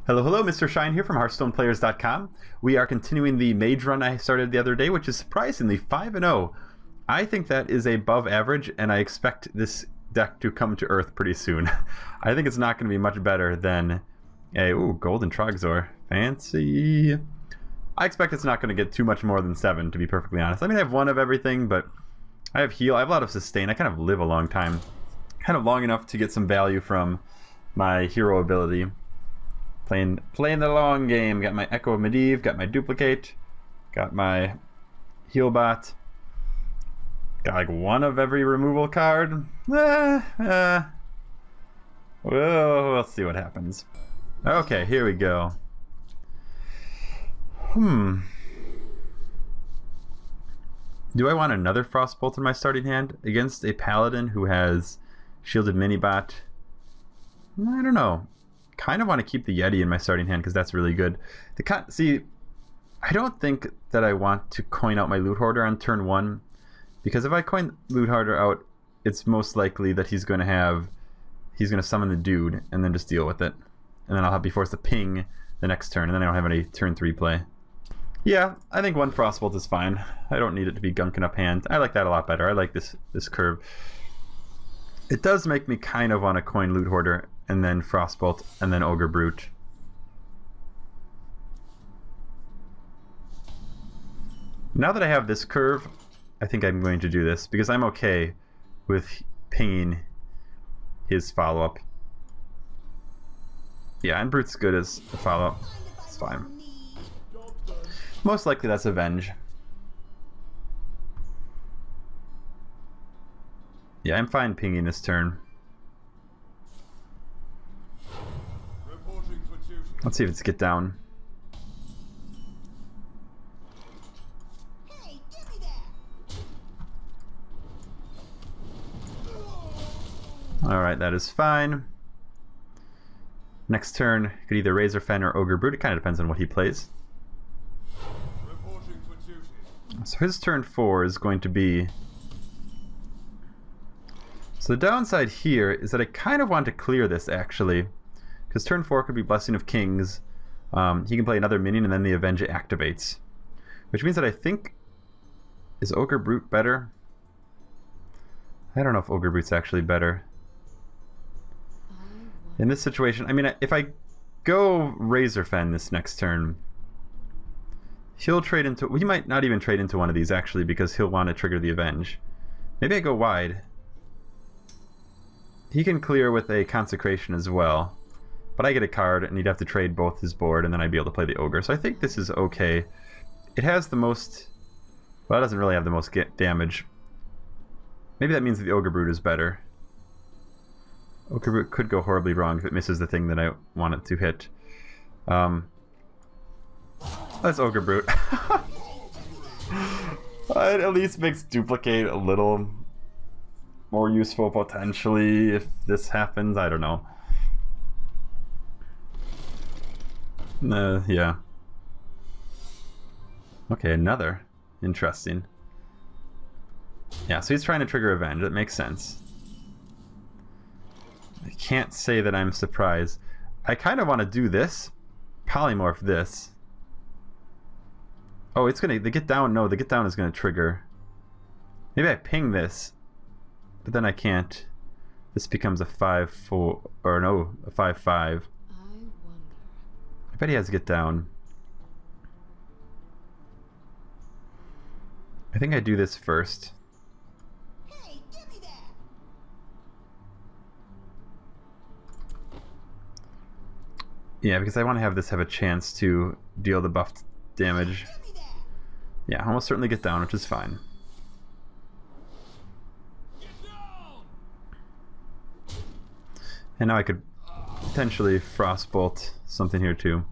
Hello, hello, Mr. Shine here from HearthstonePlayers.com. We are continuing the Mage run I started the other day, which is surprisingly 5-0. I think that is above average, and I expect this deck to come to Earth pretty soon. I think it's not going to be much better than a Golden Trogzor. Fancy. I expect it's not going to get too much more than 7, to be perfectly honest. I mean, I have 1 of everything, but I have heal. I have a lot of sustain. I kind of live a long time. Kind of long enough to get some value from my hero ability. Playing the long game. Got my Echo of Medivh, got my Duplicate, got my Heal Bot. Got like 1 of every removal card. Well, we'll see what happens. Okay, here we go. Do I want another Frostbolt in my starting hand against a Paladin who has Shielded Minibot? I don't know. Kind of want to keep the Yeti in my starting hand because that's really good. See, I don't think that I want to coin out my Loot Hoarder on turn 1, because if I coin Loot Hoarder out, it's most likely that he's going to summon the dude and then just deal with it, and then I'll be forced to ping the next turn, and then I don't have any turn 3 play. Yeah, I think 1 Frostbolt is fine. I don't need it to be gunking up hand. I like that a lot better. I like this curve. It does make me kind of want to coin Loot Hoarder and then Frostbolt and then Ogre Brute. Now that I have this curve, I think I'm going to do this because I'm okay with pinging his follow-up. Yeah, and Brute's good as a follow-up. It's fine. Most likely that's Avenge. Yeah, I'm fine pinging this turn. Let's see if it's get down. Hey, give me that. Alright, that is fine. Next turn, could either Razorfen or Ogre Brute. It kind of depends on what he plays. So his turn 4 is going to be... So the downside here is that I kind of want to clear this, actually. Because turn 4 could be Blessing of Kings. He can play another minion and then the Avenge activates. Which means that I think... Is Ogre Brute better? I don't know if Ogre Brute's actually better. In this situation, I mean, if I go Razorfen this next turn, he'll trade into... He might not even trade into one of these, actually, because he'll want to trigger the Avenge. Maybe I go wide. He can clear with a Consecration as well. But I get a card, and he'd have to trade both his board, and then I'd be able to play the Ogre. So I think this is okay. It has the most... Well, it doesn't really have the most damage. Maybe that means that the Ogre Brute is better. Ogre Brute could go horribly wrong if it misses the thing that I want it to hit. That's Ogre Brute. It at least makes Duplicate a little more useful potentially if this happens. I don't know. Yeah. Okay, another. Interesting. Yeah, so he's trying to trigger Avenge. That makes sense. I can't say that I'm surprised. I kind of want to do this. Polymorph this. Oh, it's gonna... The get down... No, the get down is gonna trigger. Maybe I ping this. But then I can't. This becomes a 5-4... Or no, a 5-5. I bet he has get down. I think I do this first. Hey, give me that. Yeah, because I want to have this have a chance to deal the buffed damage. Give me that. Yeah, almost certainly get down, which is fine. And now I could potentially Frostbolt something here too.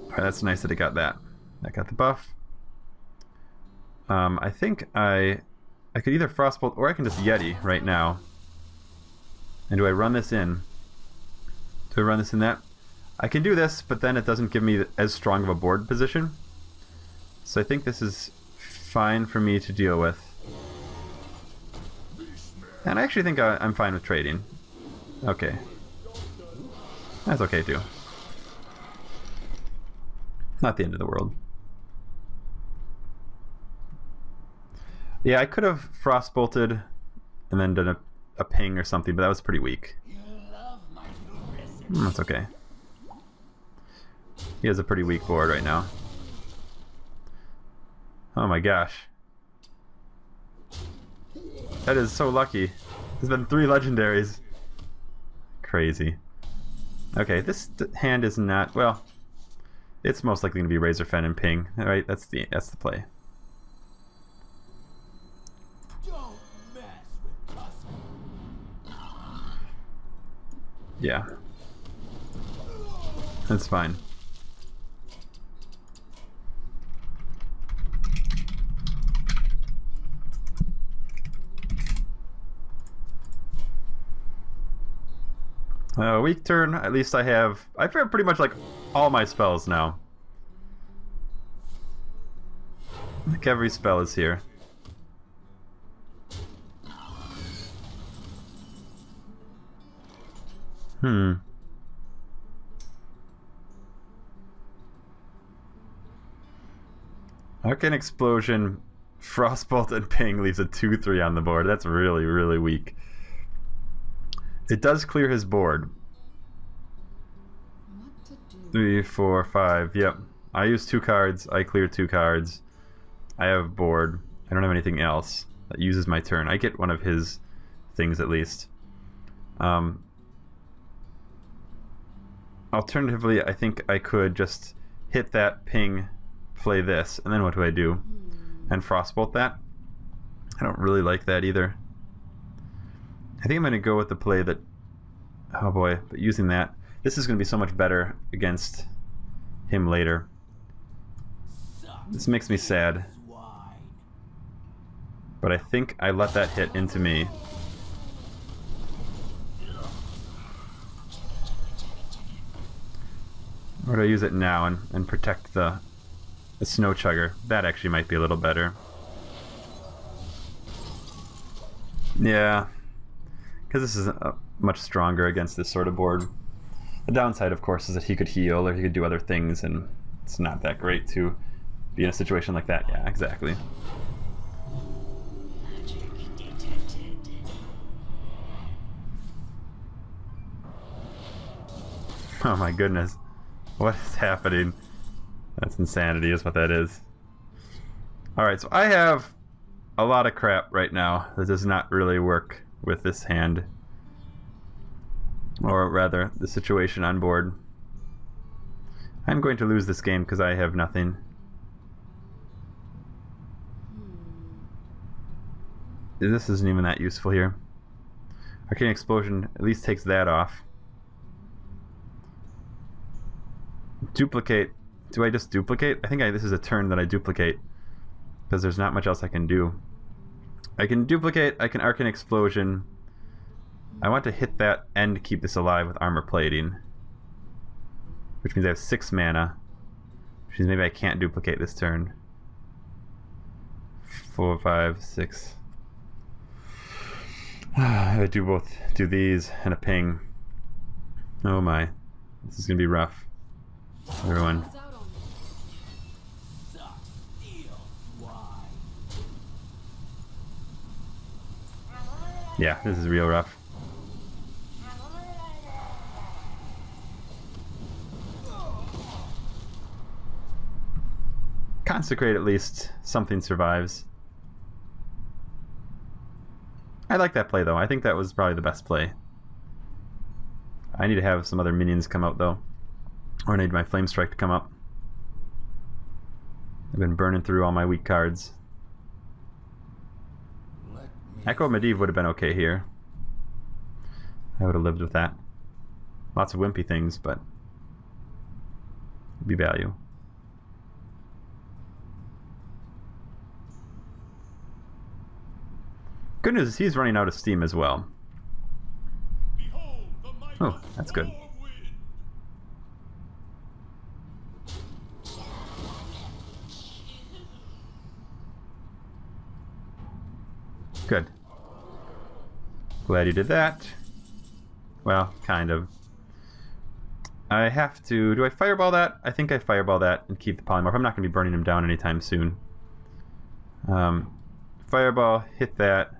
Alright, that's nice that it got that. That got the buff. I think I could either Frostbolt or I can just Yeti right now. And do I run this in? Do I run this in that? I can do this, but then it doesn't give me as strong of a board position. So I think this is fine for me to deal with. And I actually think I'm fine with trading. Okay. That's okay too. Not the end of the world. Yeah, I could have frostbolted and then done a ping or something, but that was pretty weak. That's okay. He has a pretty weak board right now. Oh my gosh. That is so lucky. There's been 3 legendaries. Crazy. Okay, this hand is not, well, it's most likely going to be Razorfen and ping. Alright, that's the play. Yeah. That's fine. Weak turn, at least I have pretty much like all my spells now. Like every spell is here. Arcane Explosion, Frostbolt, and Ping leaves a 2/3 on the board. That's really, really weak. It does clear his board. 3, 4, 5. Yep. I use 2 cards. I clear 2 cards. I have board. I don't have anything else that uses my turn. I get one of his things at least. Alternatively, I think I could just hit that ping, play this, and then what do? And frostbolt that? I don't really like that either. I think I'm going to go with the play that... Oh boy, but using that... This is going to be so much better against him later. This makes me sad. But I think I let that hit into me. Or do I use it now and protect the Snow Chugger? That actually might be a little better. Yeah. Because this is much stronger against this sort of board. The downside, of course, is that he could heal or he could do other things, and it's not that great to be in a situation like that. Yeah, exactly. Oh my goodness. What is happening? That's insanity is what that is. Alright, so I have a lot of crap right now that does not really work with this hand. Or rather, the situation on board. I'm going to lose this game because I have nothing. This isn't even that useful here. Arcane Explosion at least takes that off. Duplicate. Do I just duplicate? I think this is a turn that I duplicate. Because there's not much else I can do. I can duplicate, I can Arcane Explosion. I want to hit that and keep this alive with Armor Plating. Which means I have 6 mana. Which means maybe I can't duplicate this turn. 4, 5, 6. I do these and a ping. Oh my. This is going to be rough. Everyone. Yeah, this is real rough. Consecrate at least. Something survives. I like that play though. I think that was probably the best play. I need to have some other minions come out though. Or I need my Flame Strike to come up. I've been burning through all my weak cards. Echo Medivh would have been okay here. I would have lived with that. Lots of wimpy things, but it'd be value. Good news is he's running out of steam as well. Oh, that's good. Good. Glad you did that. Well, kind of. I have to... Do I fireball that? I think I fireball that and keep the polymorph. I'm not going to be burning him down anytime soon. Fireball, hit that.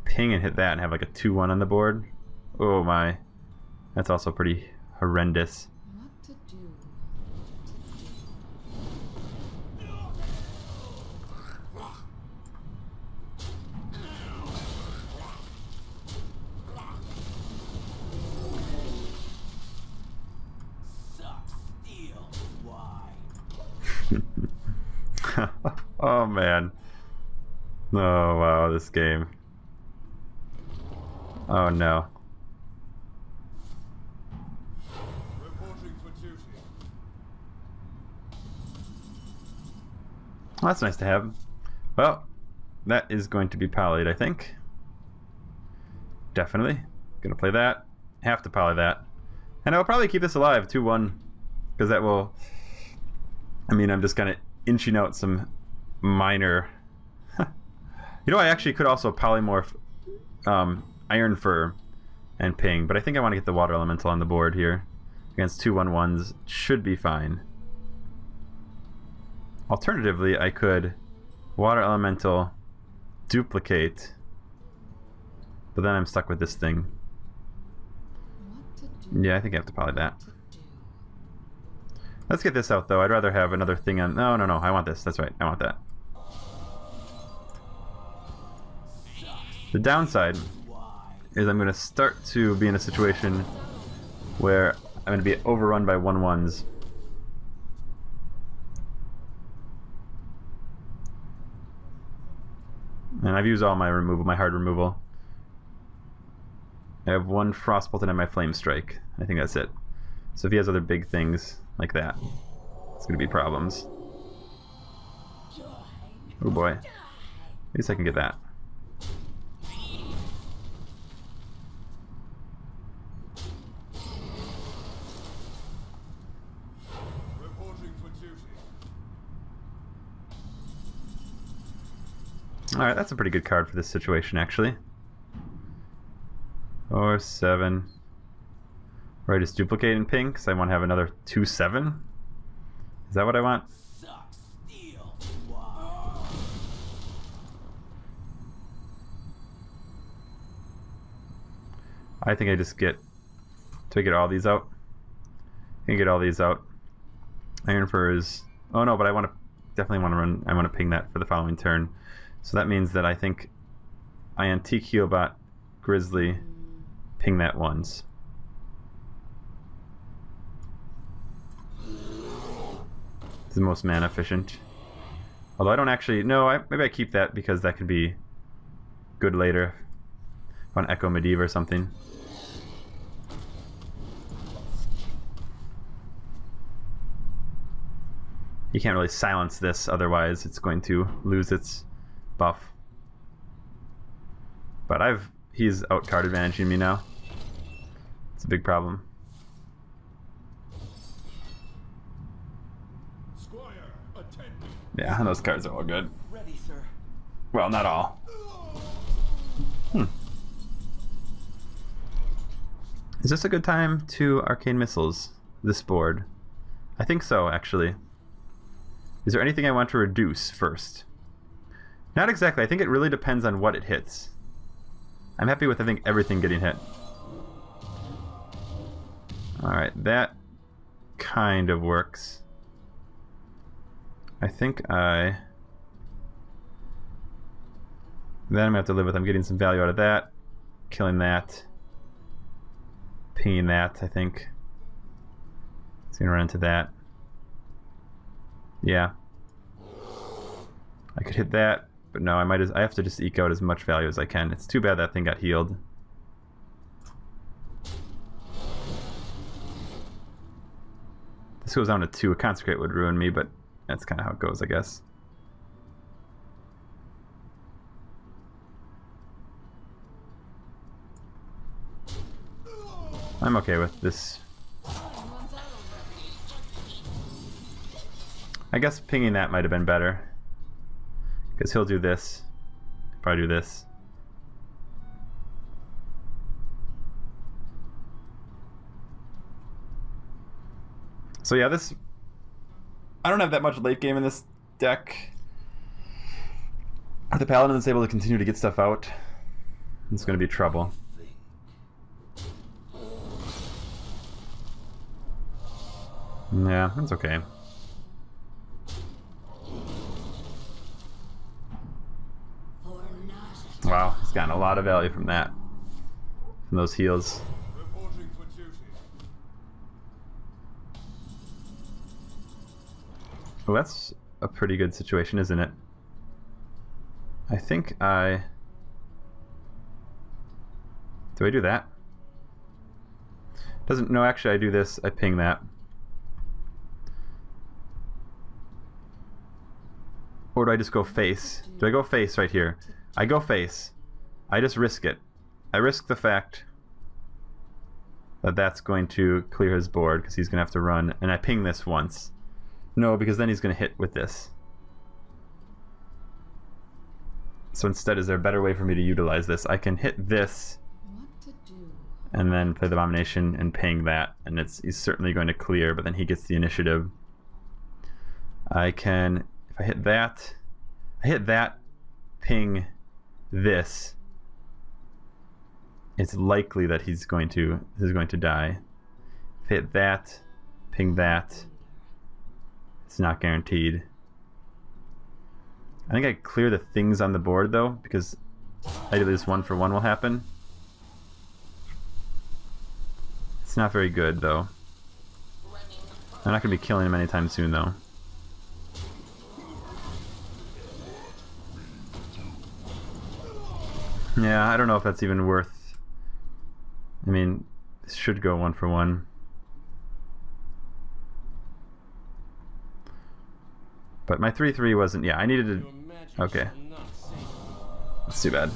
Ping and hit that and have like a 2-1 on the board. Oh my. That's also pretty horrendous. What to do? Suck steel. Why? Oh man. Oh wow, this game. Oh no. Reporting for duty. Well, that's nice to have. Well, that is going to be polyed, I think. Definitely. Gonna play that. Have to poly that. And I'll probably keep this alive, 2-1. Because that will... I mean, I'm just kind of inching out some minor... You know, I actually could also polymorph Iron Fur and Ping, but I think I want to get the Water Elemental on the board here. Against 2/1/1s, should be fine. Alternatively, I could Water Elemental, duplicate, but then I'm stuck with this thing. What to do? Yeah, I think I have to poly that. To do. Let's get this out, though. I'd rather have another thing on... No, I want this. That's right. I want that. The downside is I'm going to start to be in a situation where I'm going to be overrun by 1/1s. And I've used all my removal, my hard removal. I have 1 Frostbolt and my Flame Strike. I think that's it. So if he has other big things like that, it's going to be problems. Oh boy. At least I can get that. Reporting for duty. Alright, that's a pretty good card for this situation, actually. Or 7. Or I just duplicate and ping, because I want to have another 2/7. Is that what I want? Suck steel. Why? I think I just get... Do I get all these out? I can get all these out. Iron Fur is... Oh no, but I want to... Definitely want to run... I want to ping that for the following turn. So that means that I think I Antique Healbot Grizzly ping that once. It's the most mana efficient. Although I don't actually... No, maybe I keep that because that could be good later. On Echo Medivh or something. You can't really silence this, otherwise it's going to lose its buff. But he's out card advantaging me now. It's a big problem. Squire, attend me. Yeah, those cards are all good. Ready, sir. Well, not all. Is this a good time to Arcane Missiles, this board? I think so, actually. Is there anything I want to reduce first? Not exactly. I think it really depends on what it hits. I'm happy with, I think, everything getting hit. Alright, that kind of works. I think Then I'm going to have to live with... I'm getting some value out of that. Killing that. Pinging that, I think. It's going to run into that. Yeah. I could hit that, but no, I have to just eke out as much value as I can. It's too bad that thing got healed. This goes down to 2. A Consecrate would ruin me, but that's kind of how it goes, I guess. I'm okay with this. I guess pinging that might have been better. Because he'll do this. Probably do this. So yeah, this... I don't have that much late game in this deck. If the Paladin is able to continue to get stuff out, it's going to be trouble. Yeah, that's okay. Wow, he's gotten a lot of value from that. From those heals. Reporting for duty. Well, that's a pretty good situation, isn't it? I think I... Do I do that? Doesn't... No, actually I do this. I ping that. Or do I just go face? Do I go face right here? I go face. I just risk it. I risk the fact that that's going to clear his board because he's going to have to run. And I ping this once. No, because then he's going to hit with this. So instead, is there a better way for me to utilize this? I can hit this What to do? and then play the Abomination and ping that. And he's certainly going to clear, but then he gets the initiative. I can, if I hit that, ping this, it's likely that he's going to die. If I hit that, ping that, it's not guaranteed. I think I clear the things on the board though, because I do this 1-for-1 will happen. It's not very good though. I'm not going to be killing him anytime soon though. Yeah, I don't know if that's even worth... I mean, this should go 1-for-1. But my 3/3 wasn't... Yeah, I needed to... Okay. That's too bad.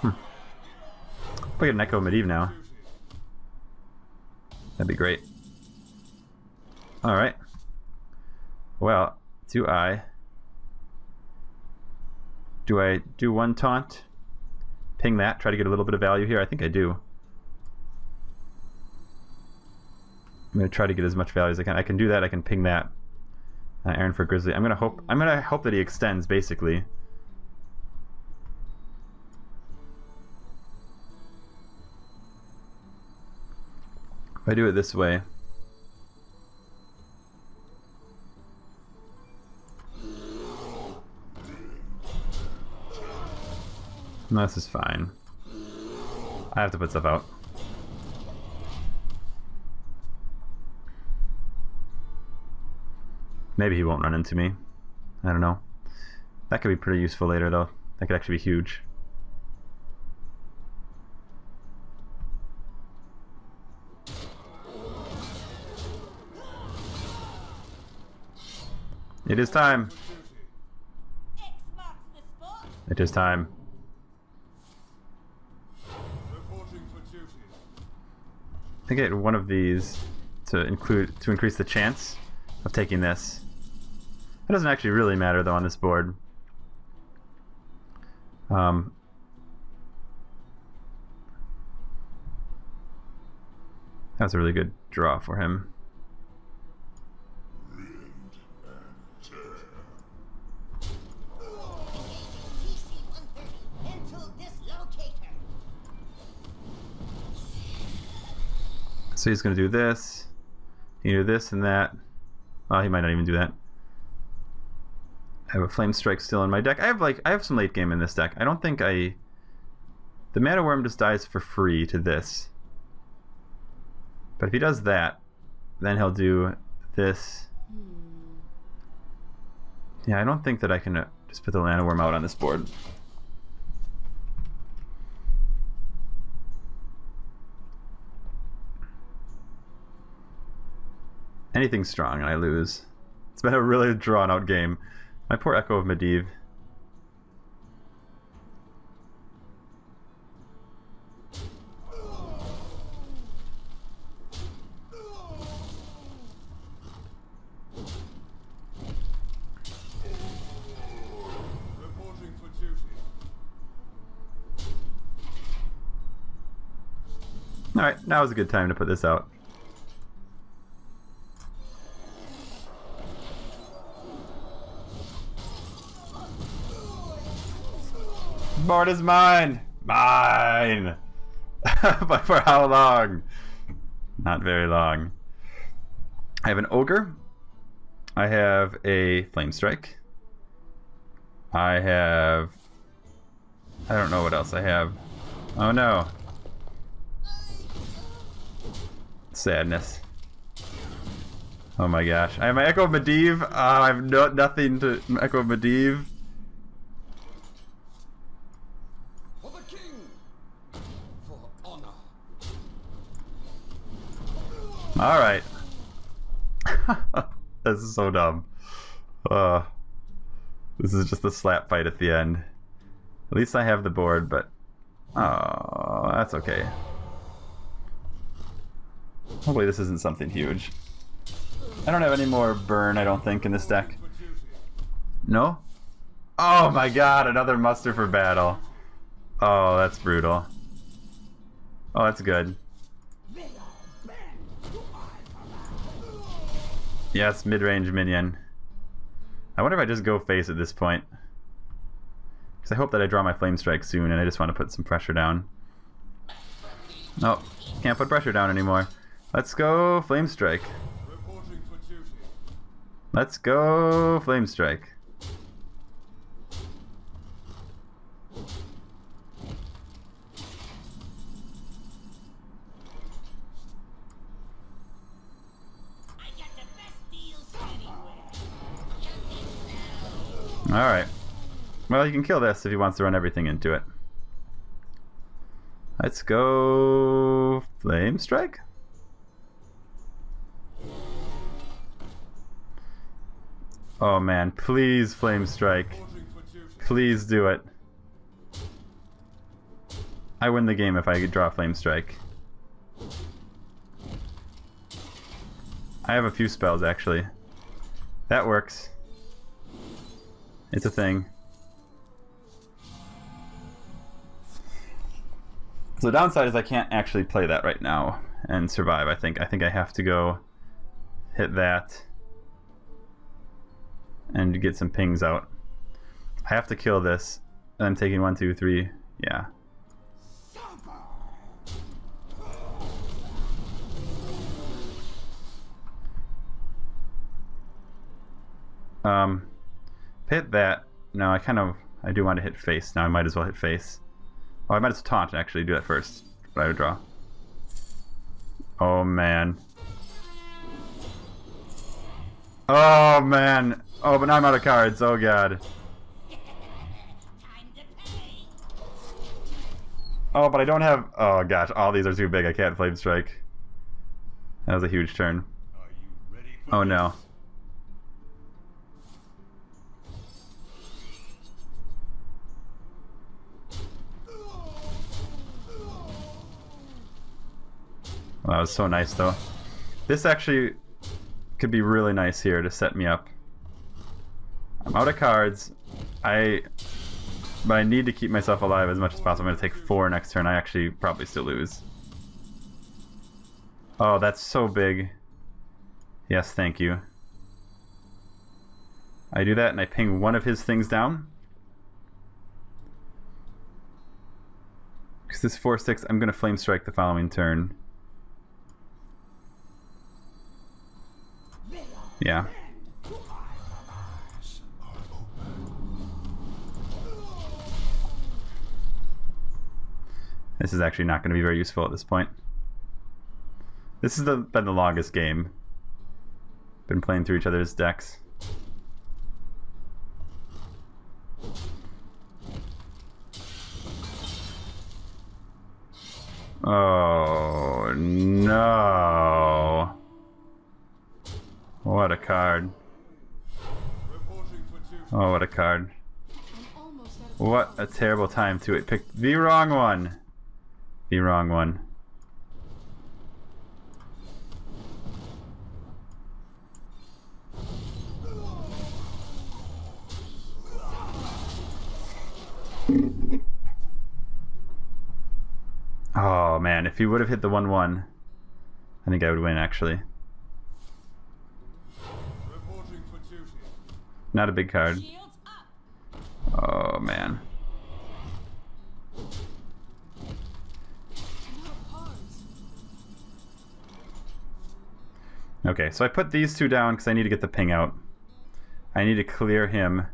If I get an Echo Medivh now, that'd be great. Alright. Well, do I do one taunt? Ping that, try to get a little bit of value here? I think I do. I'm gonna try to get as much value as I can. I can do that, I can ping that. Aaron for Grizzly. I'm gonna hope that he extends, basically. If I do it this way. No, this is fine. I have to put stuff out. Maybe he won't run into me. I don't know. That could be pretty useful later, though. That could actually be huge. It is time. It is time. Reporting for duty. I get one of these to increase the chance of taking this. It doesn't actually really matter though on this board. That's a really good draw for him. So he's going to do this. He can do this and that. Well, he might not even do that. I have a Flame Strike still in my deck. I have some late game in this deck. I don't think the Mana Worm just dies for free to this. But if he does that, then he'll do this. Yeah, I don't think that I can just put the Mana Worm out on this board. Anything strong and I lose. It's been a really drawn out game. My poor Echo of Medivh. Reporting for duty. Alright, now is a good time to put this out. Board is mine! Mine! But for how long? Not very long. I have an Ogre. I have a Flame Strike. I don't know what else I have. Oh no. Sadness. Oh my gosh. I have my Echo of Medivh. I have nothing to Echo of Medivh. For the king. For honor. Alright. This is so dumb. This is just a slap fight at the end. At least I have the board, but... Oh, that's okay. Hopefully this isn't something huge. I don't have any more burn, I don't think, in this deck. For duty. No? Oh my god, another muster for battle. Oh, that's brutal. Oh, that's good. Yes, mid-range minion. I wonder if I just go face at this point. Because I hope that I draw my Flame Strike soon and I just want to put some pressure down. Nope, can't put pressure down anymore. Let's go Flame Strike. Reporting for duty. Let's go Flame Strike. I got the best deals anywhere. Alright. Well, you can kill this if he wants to run everything into it. Let's go Flame Strike. Oh man, please Flame Strike. Reporting for duty. Please do it. I win the game if I draw Flame Strike. I have a few spells actually. That works. It's a thing. So the downside is I can't actually play that right now and survive. I think I have to go hit that and get some pings out. I have to kill this. I'm taking 1, 2, 3. Yeah. Hit that. No, I do want to hit face. Now I might as well hit face. Oh, I might as well taunt and actually do that first. But I would draw. Oh man. Oh man. Oh, but now I'm out of cards. Oh god. Time to pay. Oh, but I don't have... Oh gosh, all these are too big. I can't Flame Strike. That was a huge turn. Are you ready for Oh no. Well, that was so nice though. This actually could be really nice here to set me up. I'm out of cards. But I need to keep myself alive as much as possible. I'm going to take 4 next turn. I actually probably still lose. Oh, that's so big. Yes, thank you. I do that and I ping one of his things down. Because this 4/6, I'm going to Flame Strike the following turn. Yeah. This is actually not going to be very useful at this point. This has been the longest game. Been playing through each other's decks. Oh no. What a card. reporting for duty. Oh, what a card. I'm almost out of What a terrible time to pick the wrong one. The wrong one. Oh man. man, if he would have hit the 1/1, I think I would win, actually. Reporting for duty. Not a big card. Shields up. Oh, man. Okay, so I put these two down because I need to get the ping out. I need to clear him.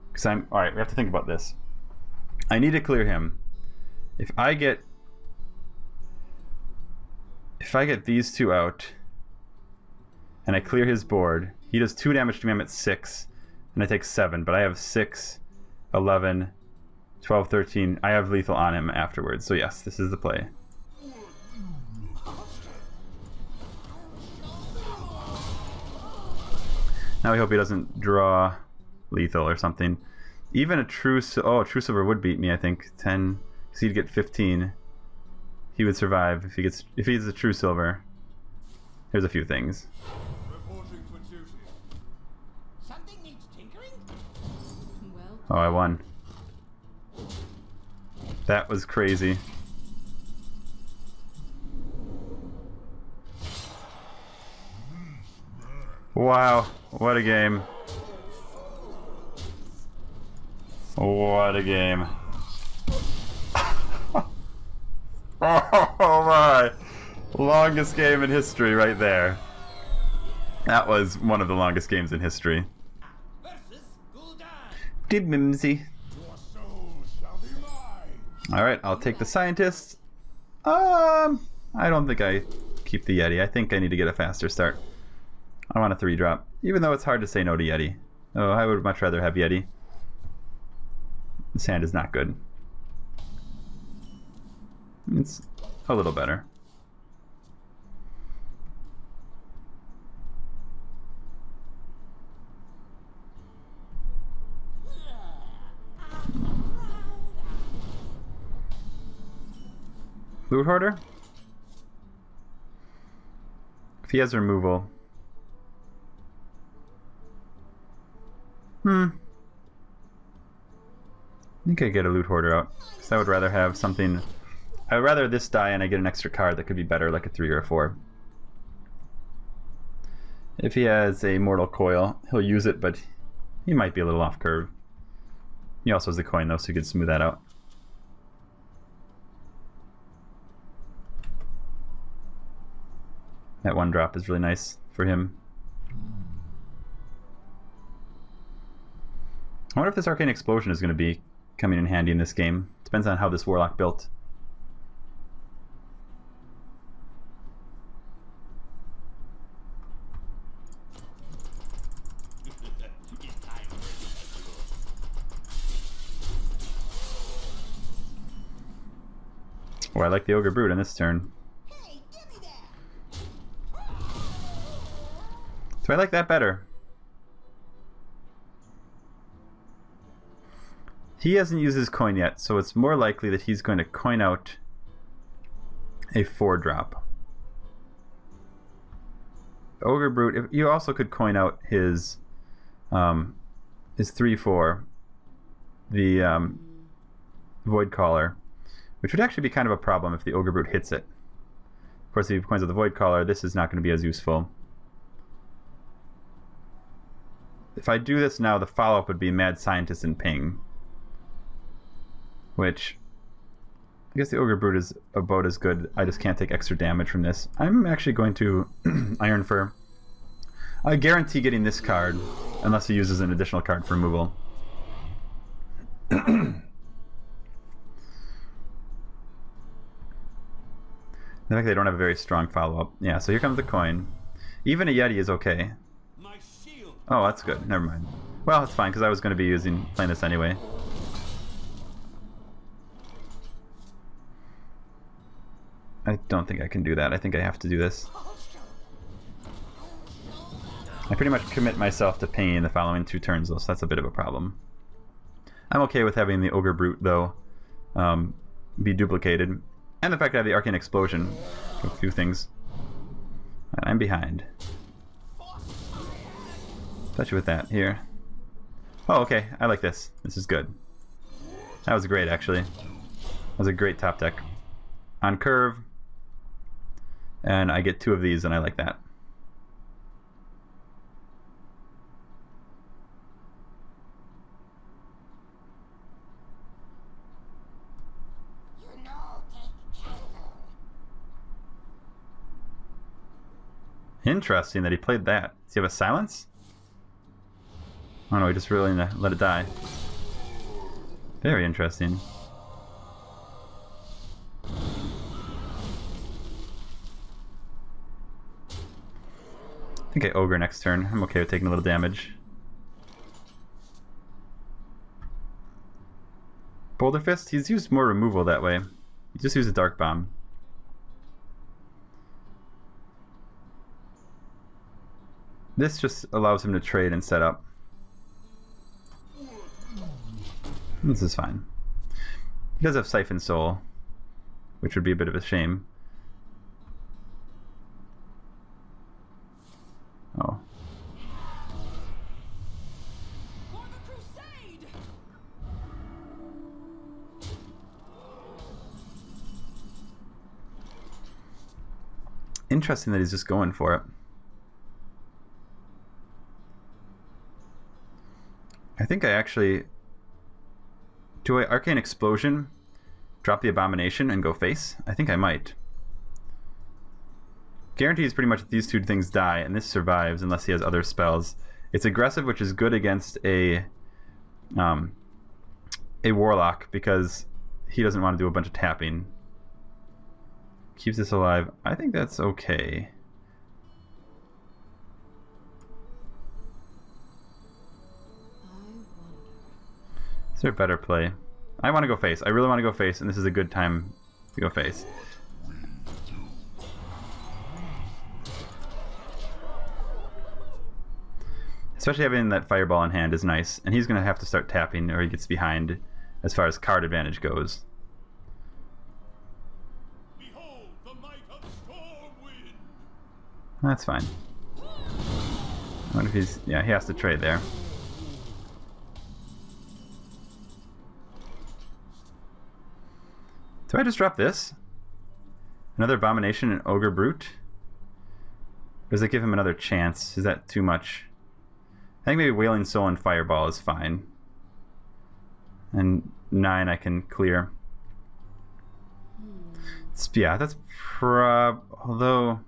Because I'm... Alright, we have to think about this. I need to clear him. If I get these two out, and I clear his board, he does 2 damage to me, I'm at 6, and I take 7, but I have 6, 11, 12, 13. I have lethal on him afterwards, so yes, this is the play. Now we hope he doesn't draw lethal or something. Even a true silver would beat me, I think. 10, because he'd get 15. He would survive if he's a true silver. Here's a few things. Reporting for duty. Something needs tinkering? Well, Oh, I won. That was crazy. Wow, what a game. What a game. Oh my! Longest game in history right there. That was one of the longest games in history. Versus Gul'dan. Did Mimsy. Your soul shall be mine. Alright, I'll take the scientist. I don't think I keep the Yeti. I think I need to get a faster start. I want a 3-drop. Even though it's hard to say no to Yeti. Oh, I would much rather have Yeti. This hand is not good. It's a little better. Loot Hoarder? If he has removal. I think I get a Loot Hoarder out. Because I would rather have something... I would rather this die and I get an extra card that could be better, like a 3 or a 4. If he has a Mortal Coil, he'll use it, but he might be a little off curve. He also has the coin though, so he could smooth that out. That 1-drop is really nice for him. I wonder if this Arcane Explosion is going to be coming in handy in this game. Depends on how this Warlock built. Oh, I like the Ogre Brute on this turn. Hey, give me that. So I like that better. He hasn't used his coin yet, so it's more likely that he's going to coin out a 4-drop. Ogre Brute, if you also could coin out his 3/4, the Void Caller, which would actually be kind of a problem if the Ogre Brute hits it. Of course, if he coins out the Void Caller, this is not going to be as useful. If I do this now, the follow-up would be Mad Scientist and Ping. Which, I guess the Ogre Brute is about as good. I just can't take extra damage from this. I'm actually going to Iron Fur. I guarantee getting this card, unless he uses an additional card for removal. The fact they don't have a very strong follow-up. Yeah, so here comes the coin. Even a Yeti is okay. My shield. Oh, that's good. Never mind. Well, it's fine, because I was going to be playing this anyway. I don't think I can do that. I think I have to do this. I pretty much commit myself to pinging the following 2 turns, though, so that's a bit of a problem. I'm okay with having the Ogre Brute, though, be duplicated. And the fact that I have the Arcane Explosion. A few things. And I'm behind. Touch you with that. Here. Oh, okay. I like this. This is good. That was great, actually. That was a great top deck. on curve, and I get 2 of these, and I like that. You know, take candle. Interesting that he played that. Does he have a silence? Oh no, he just really let it die. Very interesting. I think I ogre next turn. I'm okay with taking a little damage. Boulder Fist? He's used more removal that way. He just used a Dark Bomb. This just allows him to trade and set up. This is fine. He does have Siphon Soul, which would be a bit of a shame. Oh. For the crusade! Interesting that he's just going for it. I think I actually... Do I Arcane Explosion, drop the Abomination, and go face? I think I might. Guarantees pretty much that these 2 things die, and this survives unless he has other spells. It's aggressive, which is good against a Warlock, because he doesn't want to do a bunch of tapping. Keeps this alive. I think that's okay. Is there a better play? I want to go face. I really want to go face, and this is a good time to go face. Especially having that fireball in hand is nice, and he's going to have to start tapping or he gets behind as far as card advantage goes. Behold the might of Stormwind! That's fine. I wonder if he's... Yeah, he has to trade there. Do I just drop this? Another Abomination and Ogre Brute? Or does it give him another chance? Is that too much? I think maybe Wailing Soul and Fireball is fine. And 9 I can clear. Yeah, that's although...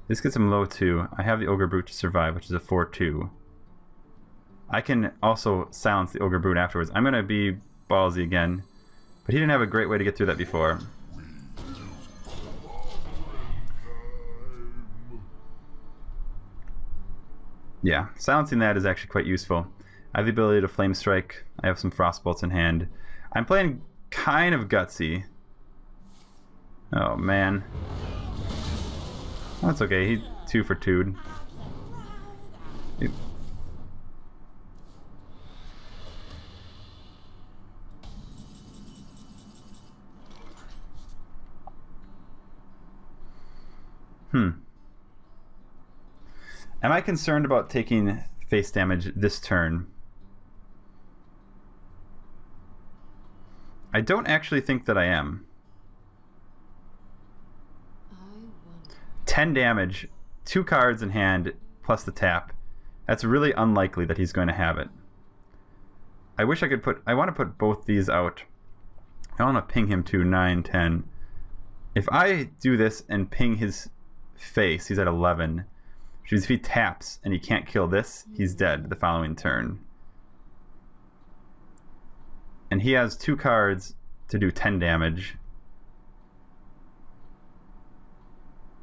This gets him low too. I have the Ogre Brute to survive, which is a 4-2. I can also silence the Ogre Brute afterwards. I'm going to be ballsy again. But he didn't have a great way to get through that before. Yeah, silencing that is actually quite useful. I have the ability to Flame Strike. I have some Frost Bolts in hand. I'm playing kind of gutsy. Oh, man. That's okay. He 2 for 2'd. Am I concerned about taking face damage this turn? I don't actually think that I am. 10 damage, 2 cards in hand, plus the tap. That's really unlikely that he's going to have it. I wish I could put... I want to put both these out. I want to ping him to 9, 10. If I do this and ping his face, he's at 11. Which means if he taps and he can't kill this, he's dead the following turn. And he has 2 cards to do 10 damage.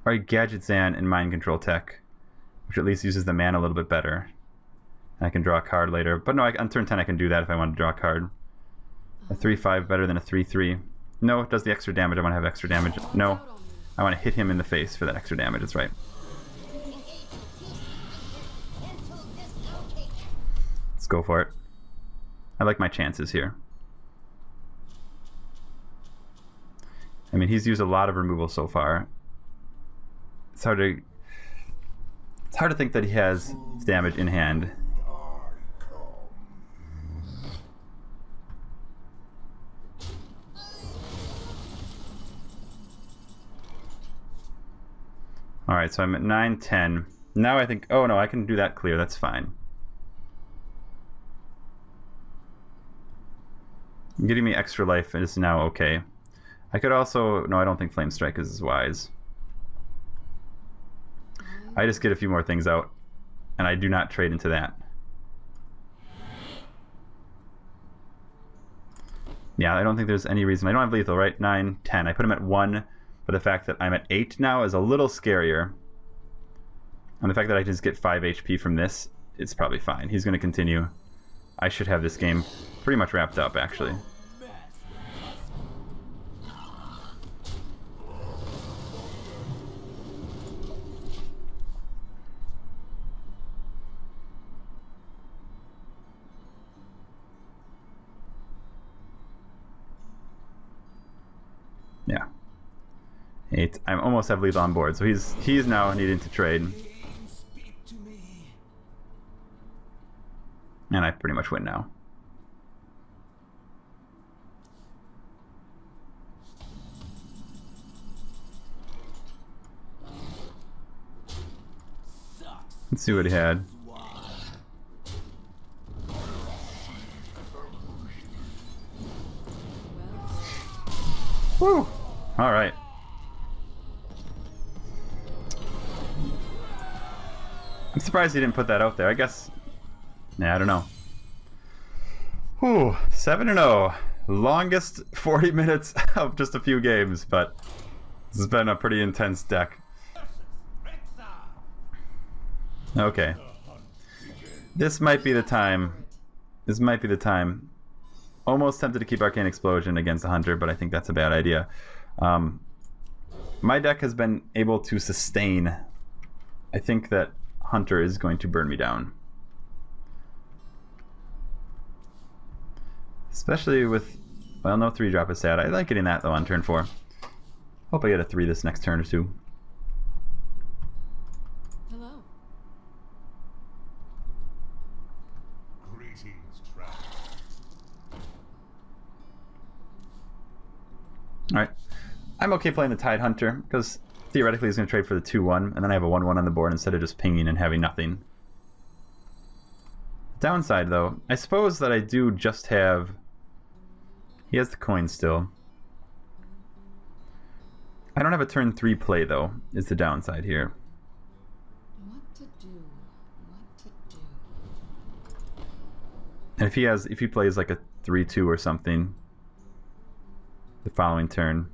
Or I Gadget Zan and Mind Control Tech, which at least uses the mana a little bit better. And I can draw a card later. But no, on turn 10 I can do that if I want to draw a card. A 3-5 better than a 3-3. No, it does the extra damage. I want to have extra damage. No, I want to hit him in the face for that extra damage. That's right. Let's go for it. I like my chances here. I mean, he's used a lot of removal so far. It's hard to think that he has damage in hand. Alright, so I'm at 9, 10. Now I think... Oh, no, I can do that clear. That's fine. Getting me extra life is now okay. I could also... No, I don't think Flame Strike is as wise. I just get a few more things out, and I do not trade into that. Yeah, I don't think there's any reason. I don't have lethal, right? 9, 10. I put him at 1, but the fact that I'm at 8 now is a little scarier. And the fact that I just get 5 HP from this, it's probably fine. He's going to continue. I should have this game pretty much wrapped up, actually. Yeah. 8. I almost have lethal on board, so he's now needing to trade. And I pretty much win now. Let's see what he had. Woo! Alright. I'm surprised he didn't put that out there. I guess... Yeah, I don't know. Whew, 7-0. Longest 40 minutes of just a few games, but this has been a pretty intense deck. Okay. This might be the time. This might be the time. Almost tempted to keep Arcane Explosion against the Hunter, but I think that's a bad idea. My deck has been able to sustain. I think that Hunter is going to burn me down. Especially with, well, no 3-drop is sad. I like getting that though on turn 4. Hope I get a 3 this next turn or 2. Hello. Greetings, traveler. Alright. I'm okay playing the Tide Hunter, because theoretically he's going to trade for the 2-1, and then I have a 1-1 on the board instead of just pinging and having nothing. Downside, though, I suppose that I do just have... He has the coin still. I don't have a turn 3 play, though, is the downside here. What to do? What to do? And if he plays like a 3-2 or something the following turn,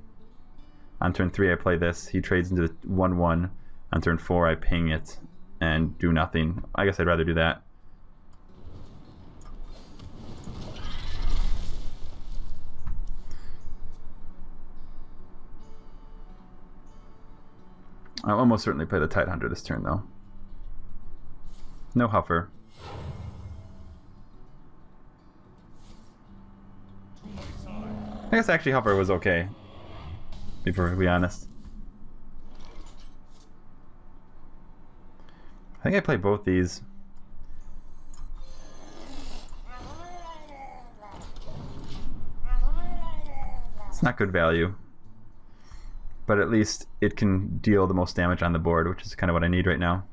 on turn 3 I play this, he trades into the 1-1, on turn 4 I ping it and do nothing. I guess I'd rather do that. I'll almost certainly play the Tide Hunter this turn, though. No Huffer. I guess actually Huffer was okay, to be perfectly honest. I think I play both these. It's not good value, but at least it can deal the most damage on the board, which is kind of what I need right now.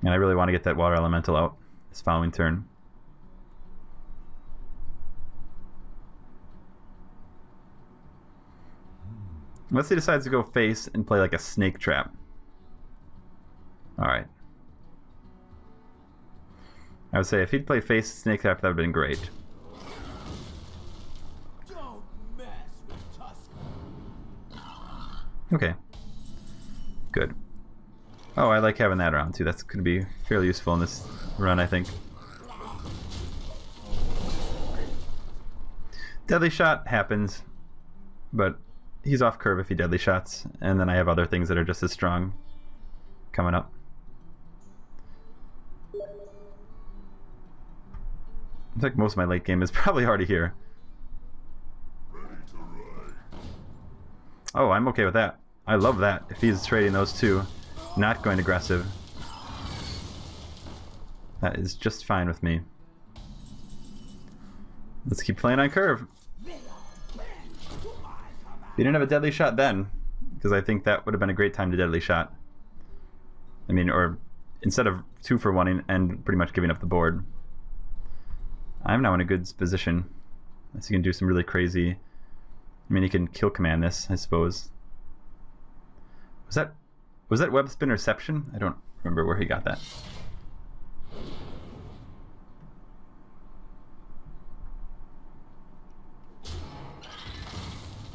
And I really want to get that Water Elemental out this following turn. Unless he decides to go face and play like a Snake Trap. Alright. I would say if he'd play face Snake Trap, that would have been great. Don't mess with Tusk. Okay. Good. Oh, I like having that around too. That's going to be fairly useful in this run, I think. Deadly Shot happens, but he's off curve if he deadly shots, and then I have other things that are just as strong coming up. I think most of my late game is probably already here. Oh, I'm okay with that. I love that. If he's trading those two, not going aggressive, that is just fine with me. Let's keep playing on curve. He didn't have a deadly shot then, because I think that would have been a great time to deadly shot. I mean, or instead of 2 for 1 and pretty much giving up the board. I'm now in a good position. So he can do some really crazy... I mean, he can kill command this, I suppose. Was that web spin reception? I don't remember where he got that.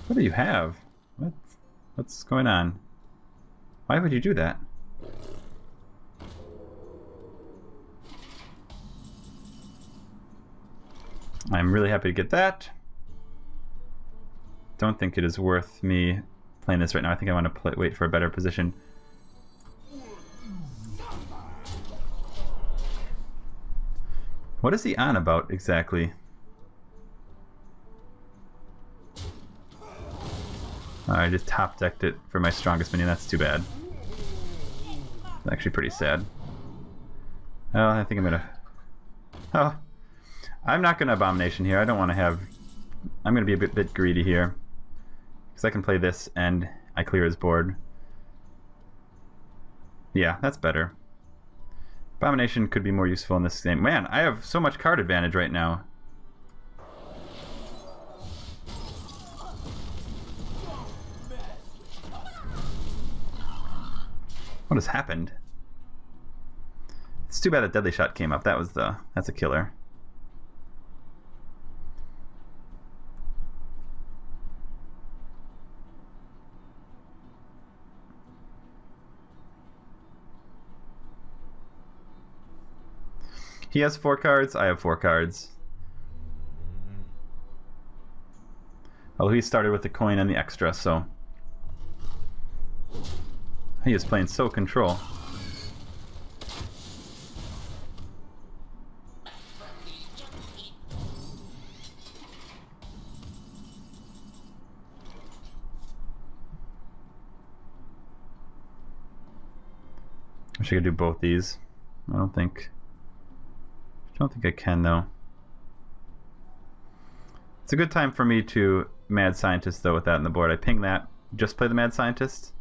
What do you have? What's going on? Why would you do that? I'm really happy to get that. Don't think it is worth me playing this right now. I think I want to wait for a better position. What is he on about exactly? I just top decked it for my strongest minion. That's too bad. It's actually pretty sad. Oh, I think I'm gonna... Oh, I'm not gonna Abomination here. I don't want to have... I'm gonna be a bit greedy here. Because I can play this and I clear his board. Yeah, that's better. Abomination could be more useful in this game. Man, I have so much card advantage right now. What has happened? It's too bad that Deadly Shot came up. That's a killer. He has 4 cards, I have 4 cards. Although he started with the coin and the extra, so... He is playing so control. Wish I could do both these. I don't think I can, though. It's a good time for me to Mad Scientist, though, with that on the board. I ping that, just play the Mad Scientist.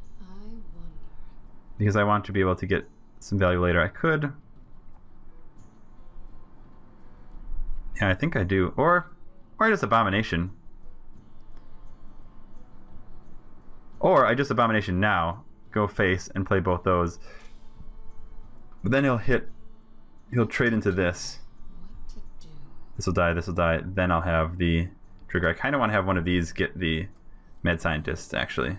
Because I want to be able to get some value later. I could... Yeah, I think I do. Or I just Abomination. Or I just Abomination now, go face, and play both those. But then he'll trade into this. This will die, then I'll have the trigger. I kind of want to have one of these get the Mad Scientist, actually.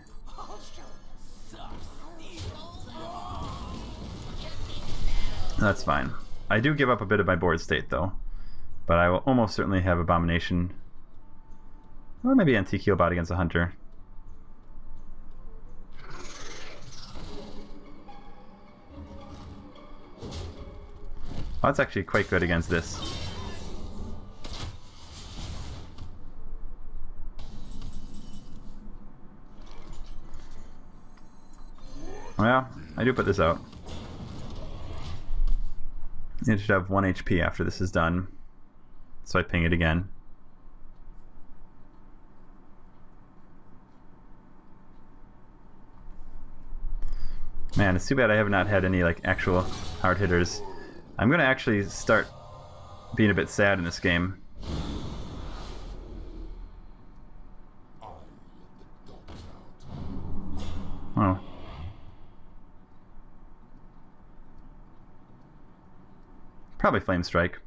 That's fine. I do give up a bit of my board state, though. But I will almost certainly have Abomination. Or maybe Antique Healbot against a Hunter. Oh, that's actually quite good against this. Well, I do put this out. It should have 1 HP after this is done. So I ping it again. Man, it's too bad I have not had any like actual hard hitters. I'm gonna actually start being a bit sad in this game. Oh. Probably Flame Strike.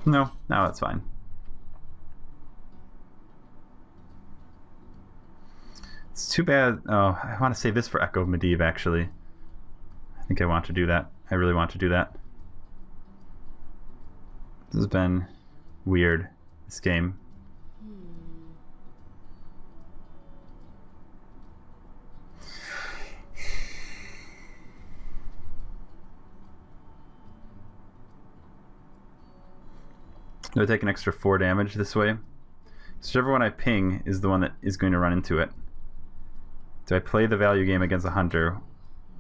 No, that's fine. It's too bad. Oh, I want to save this for Echo of Medivh, actually. I think I want to do that. I really want to do that. This has been weird, this game. Do I take an extra 4 damage this way? So whichever one I ping is the one that is going to run into it. Do I play the value game against a Hunter?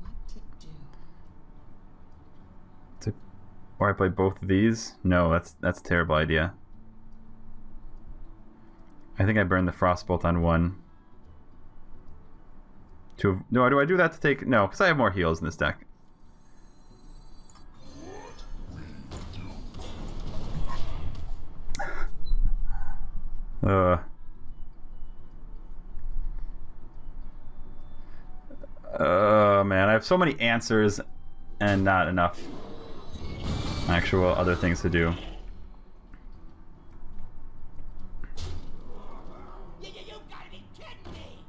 What to Or I play both of these. No, that's a terrible idea. I think I burned the Frostbolt on one. No, do I do that to take... No, because I have more heals in this deck. Man, I have so many answers and not enough actual other things to do. You gotta be kidding me!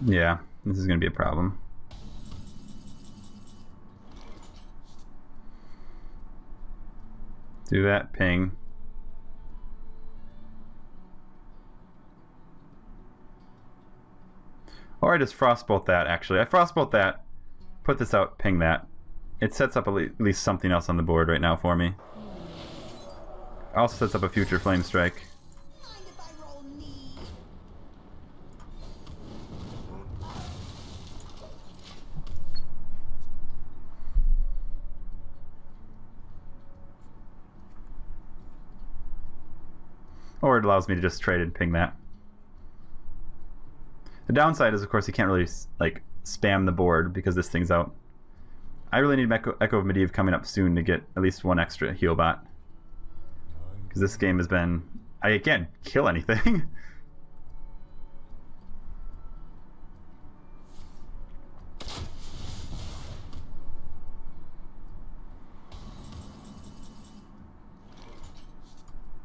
Yeah, this is gonna be a problem. Do that, ping. Or I just Frostbolt that, actually. I Frostbolt that, put this out, ping that. It sets up at least something else on the board right now for me. Also sets up a future Flame Strike. Mind if I roll knee? Or it allows me to just trade and ping that. The downside is, of course, you can't really like spam the board because this thing's out. I really need Echo of Medivh coming up soon to get at least one extra heal bot. Because this game has been... I can't kill anything.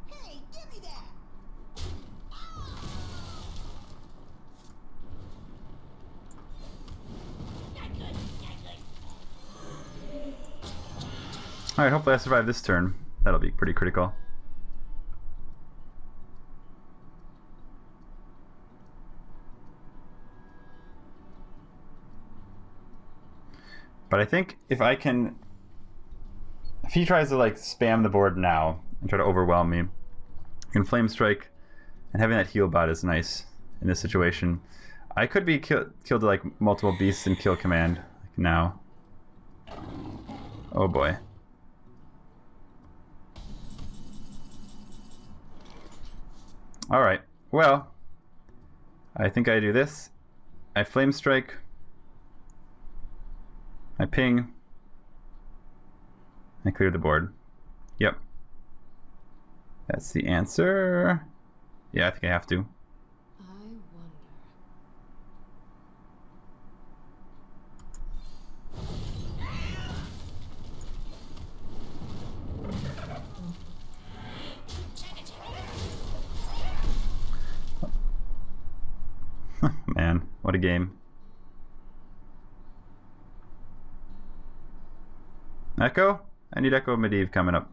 Hey, give me that! Not good, not good. Alright, hopefully I survive this turn. That'll be pretty critical. But I think if I can... If he tries to like spam the board now and try to overwhelm me, I can Flame Strike, and having that heal bot is nice in this situation. I could be killed to like multiple beasts and kill command like now. Oh boy. Alright, well, I think I do this. I Flame Strike. I ping. I clear the board. Yep. That's the answer. Yeah, I think I have to. I wonder. Man, what a game. Echo? I need Echo of Medivh coming up.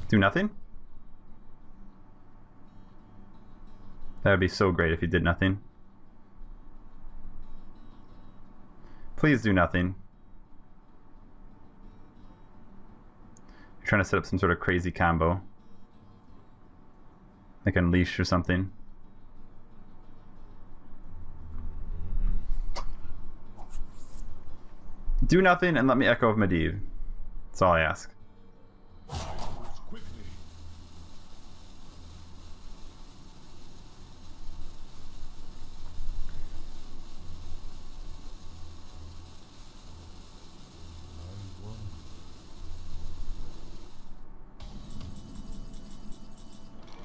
Do nothing? That would be so great if you did nothing. Please do nothing. You're trying to set up some sort of crazy combo. Like Unleash or something. Do nothing and let me Echo of Medivh. That's all I ask. Quickly.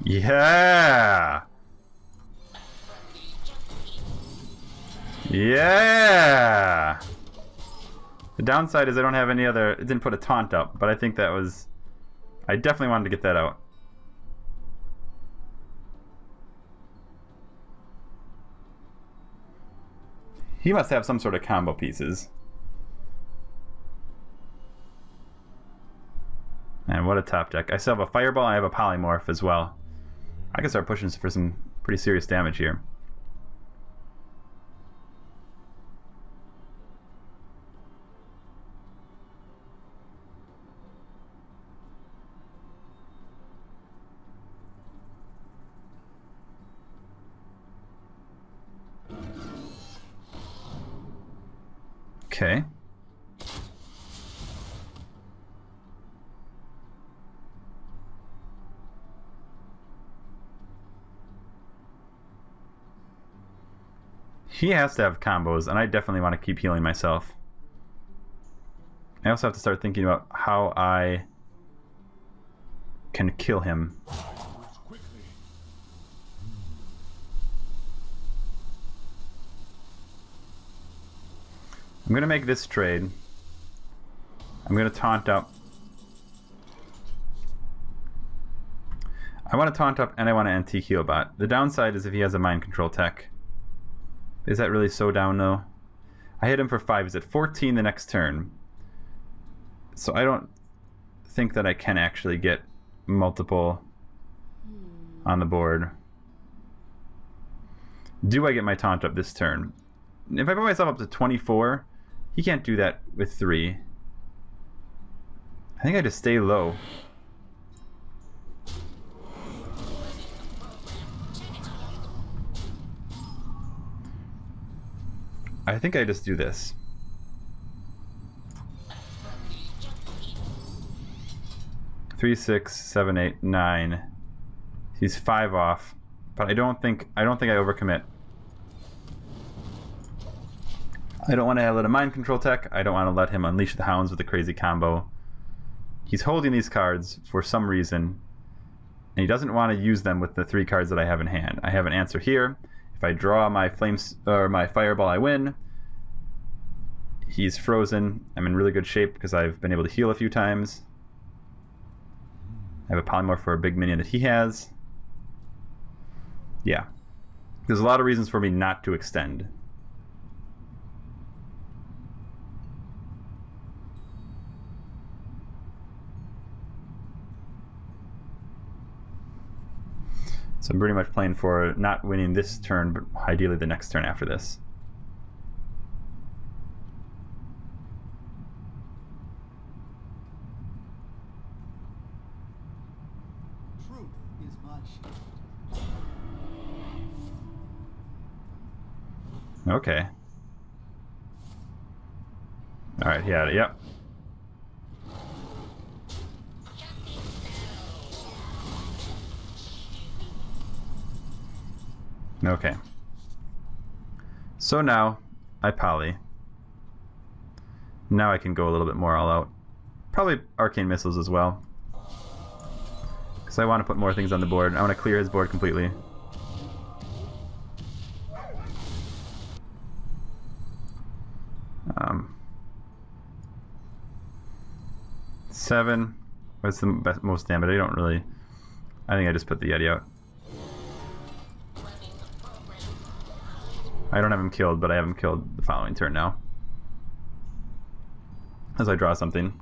Yeah! Yeah! The downside is I don't have any other... It didn't put a taunt up, but I think that was... I definitely wanted to get that out. He must have some sort of combo pieces. And what a top deck. I still have a Fireball and I have a Polymorph as well. I can start pushing for some pretty serious damage here. Okay. He has to have combos, and I definitely want to keep healing myself. I also have to start thinking about how I can kill him. Moves quickly. I'm going to make this trade. I'm going to taunt up. I want to taunt up and I want to antique heal bot. The downside is if he has a mind control tech. Is that really so down though? I hit him for 5. He's at 14 the next turn. So I don't think that I can actually get multiple on the board. Do I get my taunt up this turn? If I put myself up to 24, he can't do that with 3. I think I just stay low. I think I just do this. Three, 6, 7, 8, 9. He's 5 off, but I don't think I overcommit. I don't want to let a mind control tech. I don't want to let him unleash the hounds with a crazy combo. He's holding these cards for some reason, and he doesn't want to use them with the 3 cards that I have in hand. I have an answer here. If I draw my flames or my fireball, I win. He's frozen. I'm in really good shape because I've been able to heal a few times. I have a polymorph for a big minion that he has. Yeah. There's a lot of reasons for me not to extend. So I'm pretty much playing for not winning this turn, but ideally the next turn after this. Truth is my shield. Okay. Alright, he had it, yep. Okay. So now, I poly. Now I can go a little bit more all out. Probably arcane missiles as well. Because I want to put more things on the board. I want to clear his board completely. Seven. What's the most damage? I don't really... I think I just put the Yeti out. I don't have him killed, but I have him killed the following turn now. As I draw something.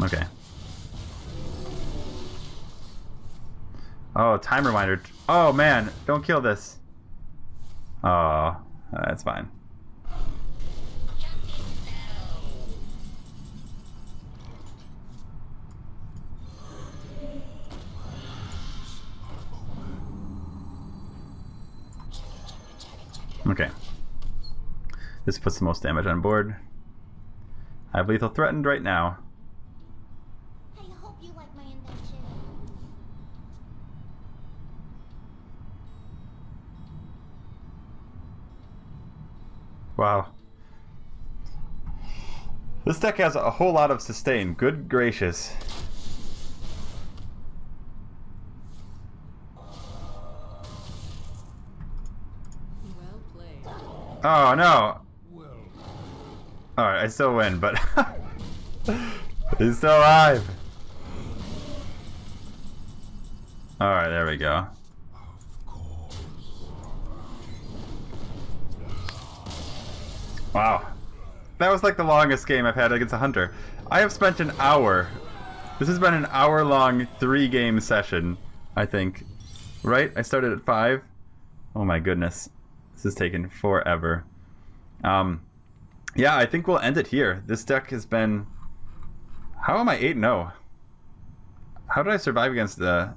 Okay. Oh, time reminder. Oh man, don't kill this. Oh, that's fine. Okay. This puts the most damage on board. I have lethal threatened right now. I hope you like my invention. Wow. This deck has a whole lot of sustain. Good gracious. Well played. Oh no! Well, Alright, I still win, but he's still alive. Alright, there we go. of course. Wow. That was like the longest game I've had against a hunter. I have spent an hour This has been an hour-long 3-game session, I think. Right? I started at 5. Oh my goodness. This has taken forever. Yeah, I think we'll end it here. This deck has been... How am I 8-0? How did I survive against the...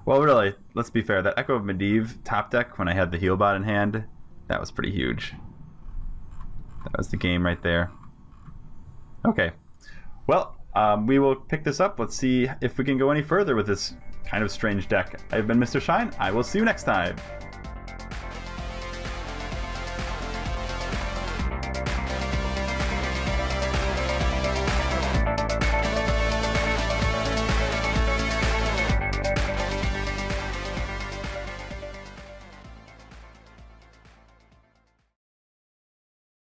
Well, really, let's be fair. That Echo of Medivh top deck, when I had the heal bot in hand, that was pretty huge. That was the game right there. Okay. Well, we will pick this up. Let's see if we can go any further with this kind of strange deck. I've been Mr. Shine. I will see you next time.